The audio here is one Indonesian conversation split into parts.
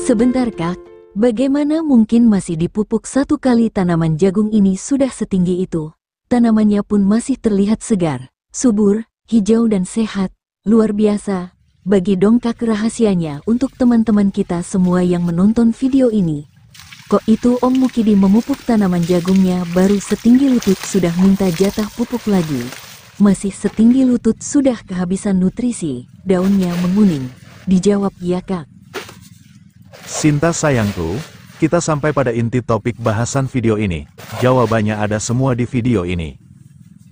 Sebentar Kak, bagaimana mungkin masih dipupuk satu kali tanaman jagung ini sudah setinggi itu? Tanamannya pun masih terlihat segar, subur, hijau dan sehat. Luar biasa. Bagi dongkak rahasianya untuk teman-teman kita semua yang menonton video ini. Kok itu Om Mukidi memupuk tanaman jagungnya baru setinggi lutut sudah minta jatah pupuk lagi? Masih setinggi lutut sudah kehabisan nutrisi, daunnya menguning. Dijawab ya Kak. Sinta sayangku, kita sampai pada inti topik bahasan video ini. Jawabannya ada semua di video ini.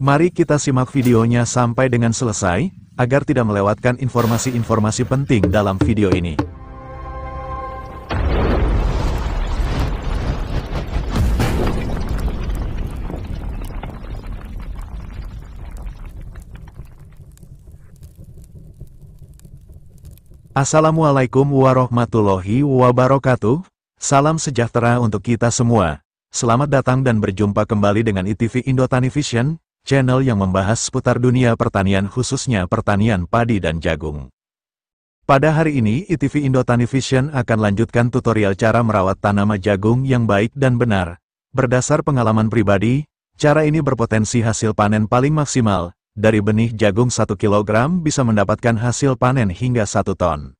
Mari kita simak videonya sampai dengan selesai, agar tidak melewatkan informasi-informasi penting dalam video ini. Assalamualaikum warahmatullahi wabarakatuh. Salam sejahtera untuk kita semua. Selamat datang dan berjumpa kembali dengan ITV Indotani Vision, channel yang membahas seputar dunia pertanian khususnya pertanian padi dan jagung. Pada hari ini ITV Indotani Vision akan lanjutkan tutorial cara merawat tanaman jagung yang baik dan benar. Berdasar pengalaman pribadi, cara ini berpotensi hasil panen paling maksimal. Dari benih jagung 1 kg bisa mendapatkan hasil panen hingga 1 ton.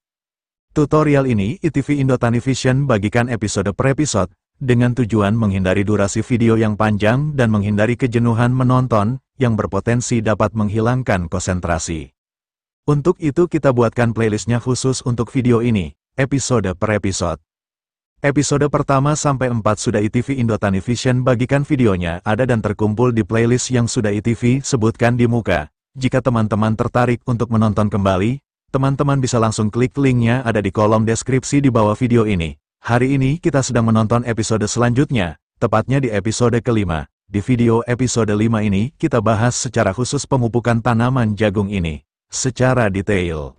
Tutorial ini ITV Indotani Vision bagikan episode per episode, dengan tujuan menghindari durasi video yang panjang dan menghindari kejenuhan menonton, yang berpotensi dapat menghilangkan konsentrasi. Untuk itu kita buatkan playlistnya khusus untuk video ini, episode per episode. Episode pertama sampai 4 sudah ITV Indotani Vision bagikan videonya ada dan terkumpul di playlist yang sudah ITV sebutkan di muka. Jika teman-teman tertarik untuk menonton kembali, teman-teman bisa langsung klik linknya ada di kolom deskripsi di bawah video ini. Hari ini kita sedang menonton episode selanjutnya, tepatnya di episode kelima. Di video episode 5 ini kita bahas secara khusus pemupukan tanaman jagung ini, secara detail.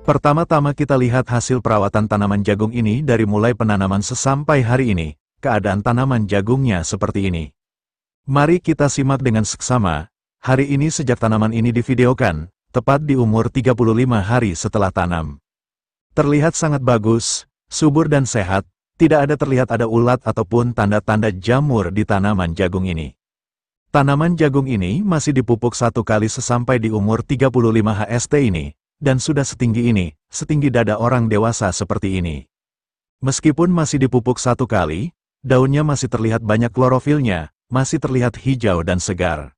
Pertama-tama kita lihat hasil perawatan tanaman jagung ini dari mulai penanaman sampai hari ini. Keadaan tanaman jagungnya seperti ini. Mari kita simak dengan seksama. Hari ini sejak tanaman ini divideokan, tepat di umur 35 hari setelah tanam. Terlihat sangat bagus, subur dan sehat, tidak ada terlihat ada ulat ataupun tanda-tanda jamur di tanaman jagung ini. Tanaman jagung ini masih dipupuk 1 kali sesampai di umur 35 HST ini. Dan sudah setinggi ini, setinggi dada orang dewasa seperti ini. Meskipun masih dipupuk 1 kali, daunnya masih terlihat banyak klorofilnya, masih terlihat hijau dan segar.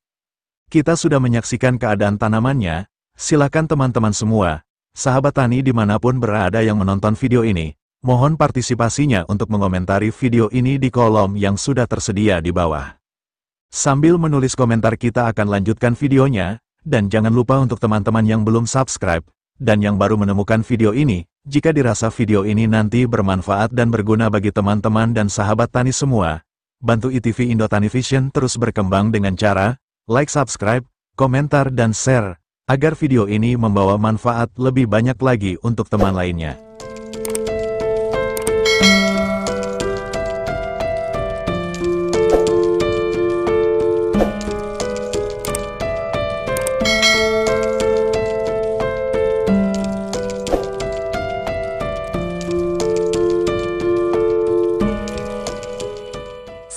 Kita sudah menyaksikan keadaan tanamannya, silakan teman-teman semua, sahabat tani dimanapun berada yang menonton video ini, mohon partisipasinya untuk mengomentari video ini di kolom yang sudah tersedia di bawah. Sambil menulis komentar kita akan lanjutkan videonya. Dan jangan lupa untuk teman-teman yang belum subscribe, dan yang baru menemukan video ini, jika dirasa video ini nanti bermanfaat dan berguna bagi teman-teman dan sahabat tani semua, bantu ITV Indotani Vision terus berkembang dengan cara, like, subscribe, komentar dan share, agar video ini membawa manfaat lebih banyak lagi untuk teman lainnya.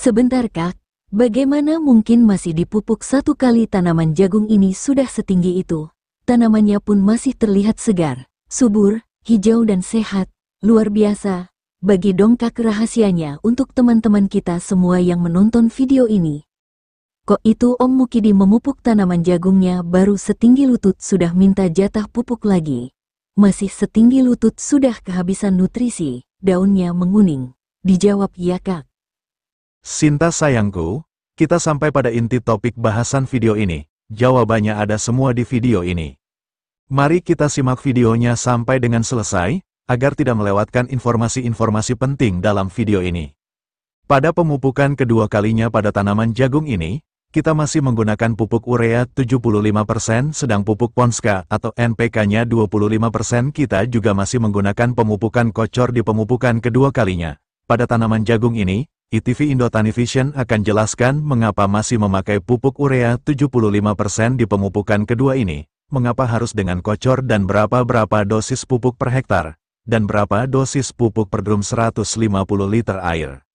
Sebentar Kak, bagaimana mungkin masih dipupuk 1 kali tanaman jagung ini sudah setinggi itu? Tanamannya pun masih terlihat segar, subur, hijau dan sehat. Luar biasa. Bagi dongkak rahasianya untuk teman-teman kita semua yang menonton video ini. Kok itu Om Mukidi memupuk tanaman jagungnya baru setinggi lutut sudah minta jatah pupuk lagi? Masih setinggi lutut sudah kehabisan nutrisi, daunnya menguning. Dijawab ya Kak. Sinta sayangku, kita sampai pada inti topik bahasan video ini. Jawabannya ada semua di video ini. Mari kita simak videonya sampai dengan selesai, agar tidak melewatkan informasi-informasi penting dalam video ini. Pada pemupukan kedua kalinya pada tanaman jagung ini, kita masih menggunakan pupuk urea 75%, sedang pupuk Ponska atau NPK-nya 25%. Kita juga masih menggunakan pemupukan kocor di pemupukan kedua kalinya. Pada tanaman jagung ini, ITV Indotani Vision akan jelaskan mengapa masih memakai pupuk urea 75% di pemupukan kedua ini, mengapa harus dengan kocor dan berapa dosis pupuk per hektar, dan berapa dosis pupuk per drum 150 liter air.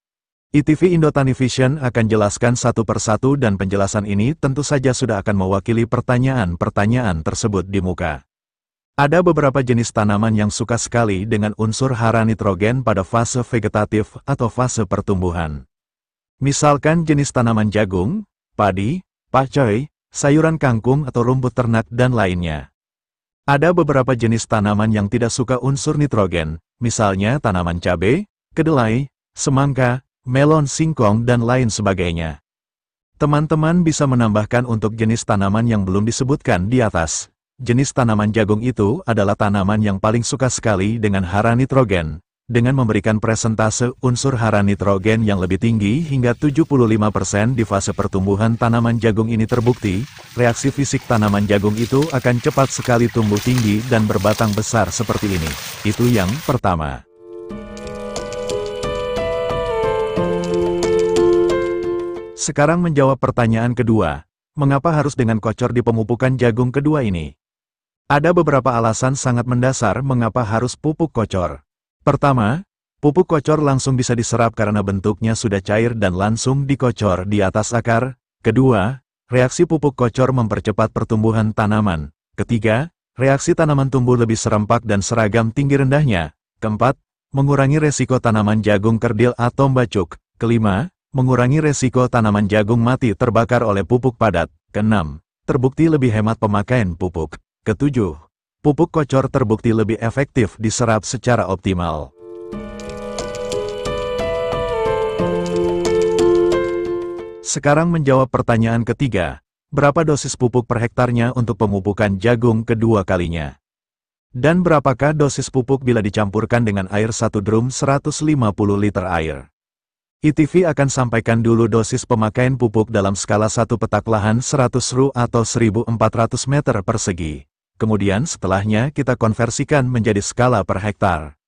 ITV Indotani Vision akan jelaskan satu persatu dan penjelasan ini tentu saja sudah akan mewakili pertanyaan-pertanyaan tersebut di muka. Ada beberapa jenis tanaman yang suka sekali dengan unsur hara nitrogen pada fase vegetatif atau fase pertumbuhan. Misalkan jenis tanaman jagung, padi, pakcoy, sayuran kangkung atau rumput ternak dan lainnya. Ada beberapa jenis tanaman yang tidak suka unsur nitrogen, misalnya tanaman cabai, kedelai, semangka, melon singkong dan lain sebagainya. Teman-teman bisa menambahkan untuk jenis tanaman yang belum disebutkan di atas. Jenis tanaman jagung itu adalah tanaman yang paling suka sekali dengan hara nitrogen, dengan memberikan presentase unsur hara nitrogen yang lebih tinggi hingga 75% di fase pertumbuhan tanaman jagung ini terbukti, reaksi fisik tanaman jagung itu akan cepat sekali tumbuh tinggi dan berbatang besar seperti ini. Itu yang pertama. Sekarang menjawab pertanyaan kedua, mengapa harus dengan kocor di pemupukan jagung kedua ini? Ada beberapa alasan sangat mendasar mengapa harus pupuk kocor. Pertama, pupuk kocor langsung bisa diserap karena bentuknya sudah cair dan langsung dikocor di atas akar. Kedua, reaksi pupuk kocor mempercepat pertumbuhan tanaman. Ketiga, reaksi tanaman tumbuh lebih serempak dan seragam tinggi rendahnya. Keempat, mengurangi resiko tanaman jagung kerdil atau bacuk. Kelima, mengurangi resiko tanaman jagung mati terbakar oleh pupuk padat. Keenam, terbukti lebih hemat pemakaian pupuk. Ketujuh, pupuk kocor terbukti lebih efektif diserap secara optimal. Sekarang menjawab pertanyaan ketiga, berapa dosis pupuk per hektarnya untuk pemupukan jagung kedua kalinya? Dan berapakah dosis pupuk bila dicampurkan dengan air 1 drum 150 liter air? ITV akan sampaikan dulu dosis pemakaian pupuk dalam skala 1 petak lahan 100 ru atau 1400 meter persegi. Kemudian setelahnya kita konversikan menjadi skala per hektar.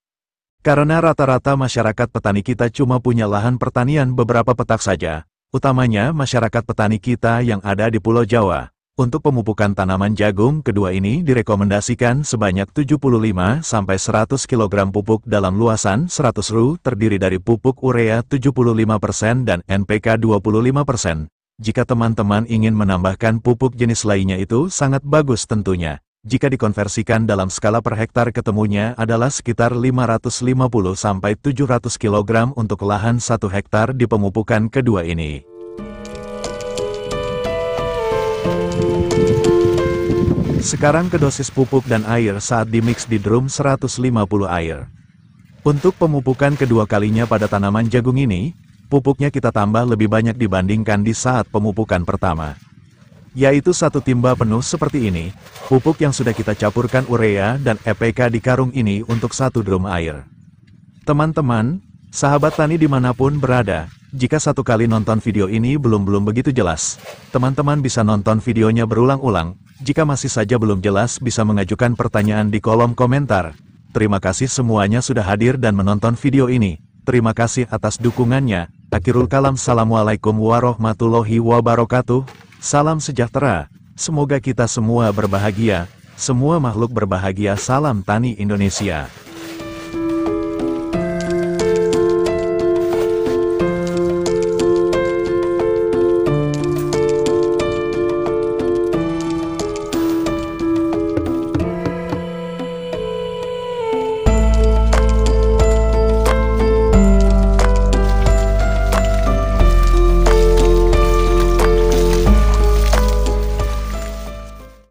Karena rata-rata masyarakat petani kita cuma punya lahan pertanian beberapa petak saja, utamanya masyarakat petani kita yang ada di Pulau Jawa. Untuk pemupukan tanaman jagung kedua ini direkomendasikan sebanyak 75-100 kg pupuk dalam luasan 100 ru terdiri dari pupuk urea 75% dan NPK 25%. Jika teman-teman ingin menambahkan pupuk jenis lainnya itu sangat bagus tentunya. Jika dikonversikan dalam skala per hektar ketemunya adalah sekitar 550-700 kg untuk lahan 1 hektar di pemupukan kedua ini. Sekarang ke dosis pupuk dan air saat dimix di drum 150 air. Untuk pemupukan kedua kalinya pada tanaman jagung ini, pupuknya kita tambah lebih banyak dibandingkan di saat pemupukan pertama. Yaitu 1 timba penuh seperti ini, pupuk yang sudah kita campurkan urea dan NPK di karung ini untuk 1 drum air. Teman-teman, sahabat tani dimanapun berada, jika satu kali nonton video ini belum begitu jelas, teman-teman bisa nonton videonya berulang-ulang. Jika masih saja belum jelas bisa mengajukan pertanyaan di kolom komentar. Terima kasih semuanya sudah hadir dan menonton video ini. Terima kasih atas dukungannya. Akhirul kalam, assalamualaikum warahmatullahi wabarakatuh. Salam sejahtera, semoga kita semua berbahagia, semua makhluk berbahagia. Salam Tani Indonesia.